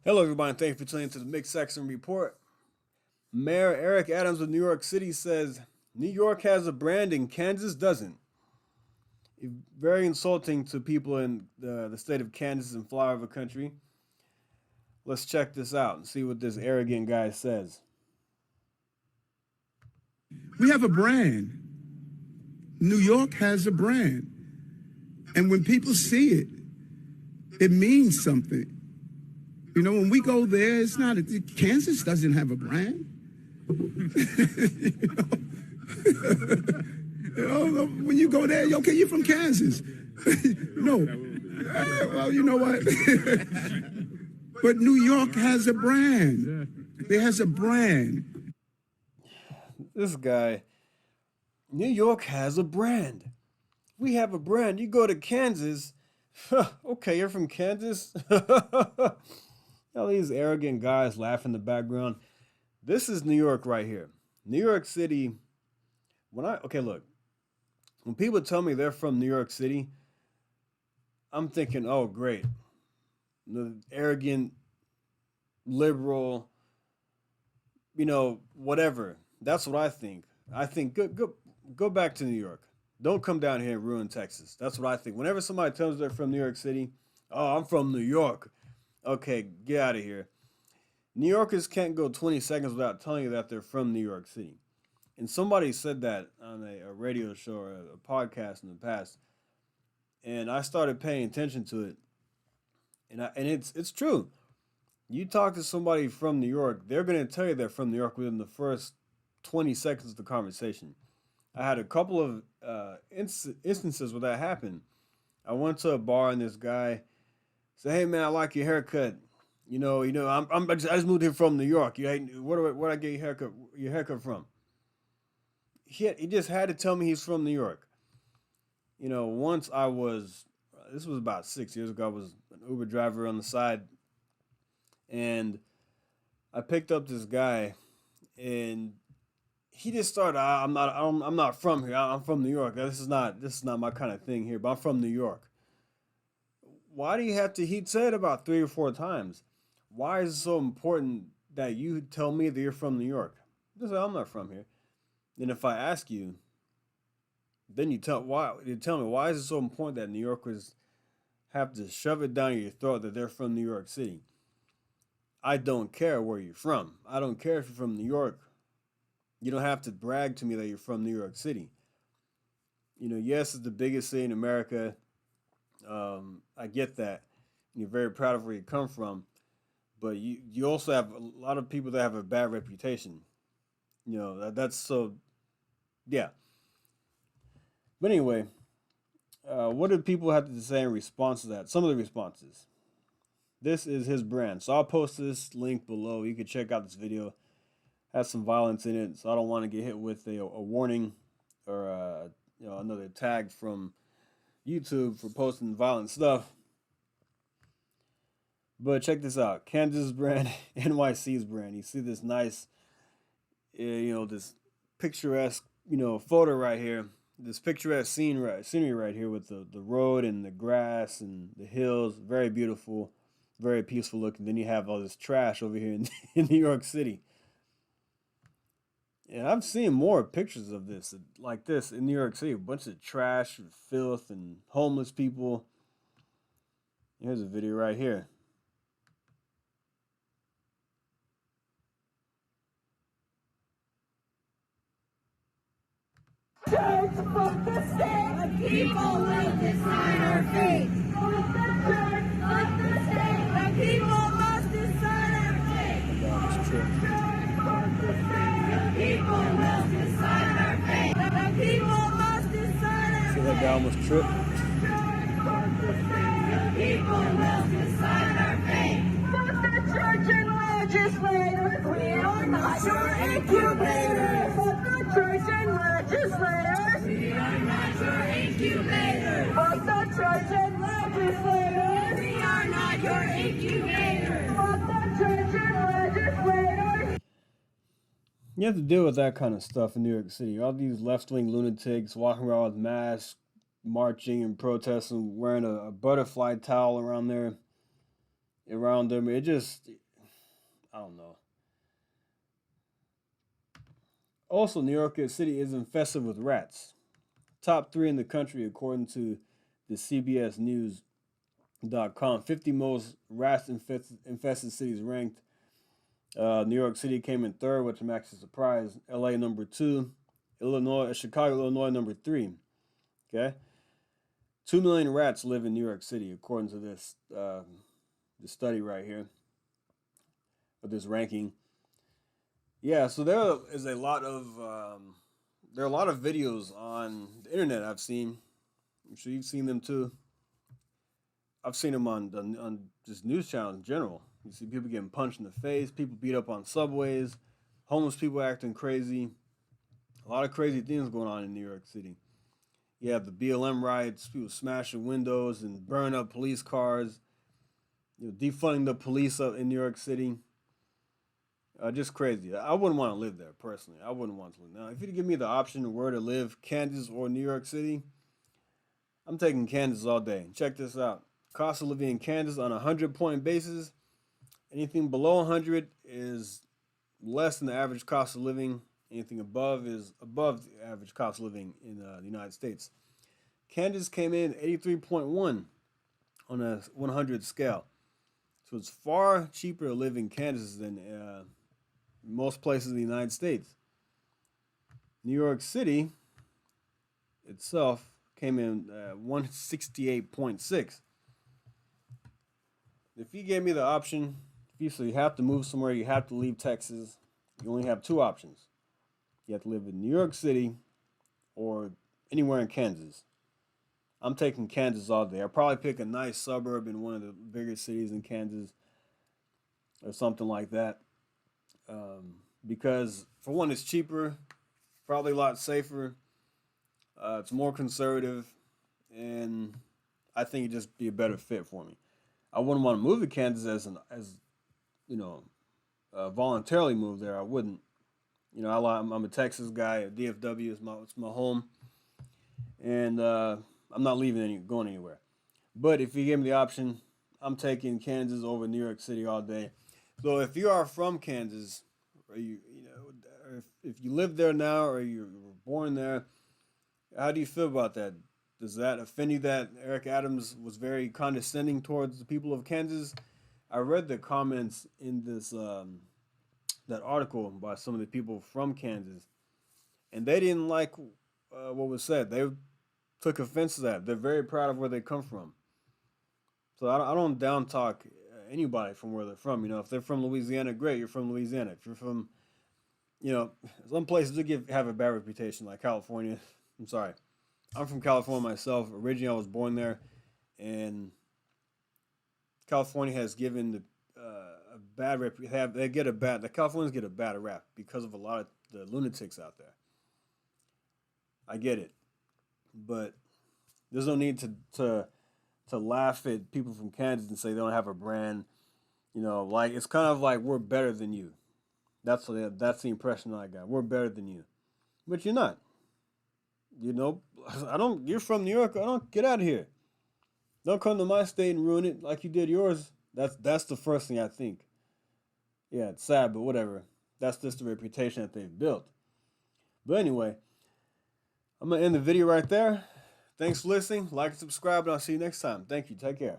Hello, everybody, and thank you for tuning into the Mixed Section Report. Mayor Eric Adams of New York City says New York has a brand and Kansas doesn't. Very insulting to people in the state of Kansas and flyover country. Let's check this out and see what this arrogant guy says. We have a brand. New York has a brand. And when people see it, it means something. You know, when we go there, it's not, Kansas doesn't have a brand. When you go there, okay, you're from Kansas. No. Well, you know what? But New York has a brand. It has a brand. This guy, New York has a brand. We have a brand. You go to Kansas, okay, you're from Kansas. All these arrogant guys laugh in the background. This is New York right here. New York City. Look, when people tell me they're from New York City, I'm thinking, oh, great. The arrogant, liberal, whatever. That's what I think. I think go back to New York. Don't come down here and ruin Texas. That's what I think. Whenever somebody tells me they're from New York City, oh, I'm from New York. Okay, get out of here. New Yorkers can't go 20 seconds without telling you that they're from New York City. And somebody said that on a radio show or a podcast in the past. And I started paying attention to it. And it's true. You talk to somebody from New York, they're going to tell you they're from New York within the first 20 seconds of the conversation. I had a couple of instances where that happened. I went to a bar and this guy said, "Hey man, I like your haircut. I just moved here from New York. Where I get your haircut from?" He just had to tell me he's from New York. Once this was about 6 years ago. I was an Uber driver on the side, and I picked up this guy, and he just started. I'm not from here. I'm from New York. This is not my kind of thing here. But I'm from New York. Why do you have to? He said about 3 or 4 times. Why is it so important that you tell me that you're from New York? Just say I'm not from here. Then if I ask you, then you tell why. You tell me why is it so important that New Yorkers have to shove it down your throat that they're from New York City? I don't care where you're from. I don't care if you're from New York. You don't have to brag to me that you're from New York City. Yes, it's the biggest city in America. I get that. You're very proud of where you come from, but you also have a lot of people that have a bad reputation. That's so, yeah. But anyway, what did people have to say in response to that? Some of the responses. This is his brand. So I'll post this link below. You can check out this video. It has some violence in it, so I don't want to get hit with a warning or another tag from YouTube for posting violent stuff. But check this out. Kansas brand, NYC's brand. You see this nice, this picturesque, photo right here. This picturesque scenery right here with the road and the grass and the hills. Very beautiful, very peaceful looking. Then you have all this trash over here in New York City. And I've seen more pictures of this, like this, in New York City. A bunch of trash, and filth, and homeless people. Here's a video right here. Church, fuck the state. The people will decide our fate. Fuck the church, fuck the state. The people must decide our fate. Fuck the church, fuck the state. The people will decide our fate. The people must decide our fate. See that guy almost tripped? Fuck the state. The people will decide our fate. Fuck the church and legislators. We are not your incubators. Fuck the church and legislators. We are not your incubators. Fuck the church and legislators. We are not your incubators. Fuck the church and legislators. You have to deal with that kind of stuff in New York City. All these left-wing lunatics walking around with masks, marching and protesting, wearing a butterfly towel around there. around them. It just, I don't know. Also, New York City is infested with rats. Top 3 in the country, according to the CBS News.com. 50 most rats infested cities ranked. New York City came in 3rd, which I'm actually surprised. LA number 2. Chicago, Illinois number 3. Okay? 2 million rats live in New York City, according to this study right here, or this ranking. Yeah, so there is a lot of there are a lot of videos on the internet I've seen. I'm sure you've seen them too. I've seen them on just news channels in general. You see people getting punched in the face, people beat up on subways, homeless people acting crazy. A lot of crazy things going on in New York City. You have the BLM riots, people smashing windows and burning up police cars, defunding the police up in New York City. Just crazy. I wouldn't want to live there, personally. I wouldn't want to live. Now, if you give me the option of where to live, Kansas or New York City, I'm taking Kansas all day. Check this out. Cost of living in Kansas on a 100-point basis, anything below 100 is less than the average cost of living. Anything above is above the average cost of living in the United States. Kansas came in 83.1 on a 100 scale. So it's far cheaper to live in Kansas than most places in the United States. New York City itself came in 168.6. If you gave me the option, so you have to move somewhere, you have to leave Texas, you only have 2 options. You have to live in New York City or anywhere in Kansas. I'm taking Kansas all day. I'll probably pick a nice suburb in one of the bigger cities in Kansas or something like that. Because, for one, it's cheaper, probably a lot safer, it's more conservative, and I think it'd just be a better fit for me. I wouldn't want to move to Kansas voluntarily move there. I wouldn't. I'm a Texas guy. DFW is my home, and I'm not going anywhere. But if you give me the option, I'm taking Kansas over New York City all day. So if you are from Kansas, or if you live there now, or you were born there, how do you feel about that? Does that offend you that Eric Adams was very condescending towards the people of Kansas? I read the comments in this that article by some of the people from Kansas, and they didn't like what was said. They took offense to that. They're very proud of where they come from. So I don't down talk anybody from where they're from. If they're from Louisiana, great, you're from Louisiana. If you're from, some places do have a bad reputation, like California. I'm sorry. I'm from California myself. Originally, I was born there, and California has given a bad rep. The Californians get a bad rap because of a lot of the lunatics out there. I get it, but there's no need to laugh at people from Kansas and say they don't have a brand. Like it's kind of like we're better than you. That's the impression I got. We're better than you, but you're not. You're from New York. Get out of here. Don't come to my state and ruin it like you did yours. That's the first thing I think. Yeah, it's sad, but whatever. That's just the reputation that they've built. But anyway, I'm going to end the video right there. Thanks for listening. Like and subscribe, and I'll see you next time. Thank you. Take care.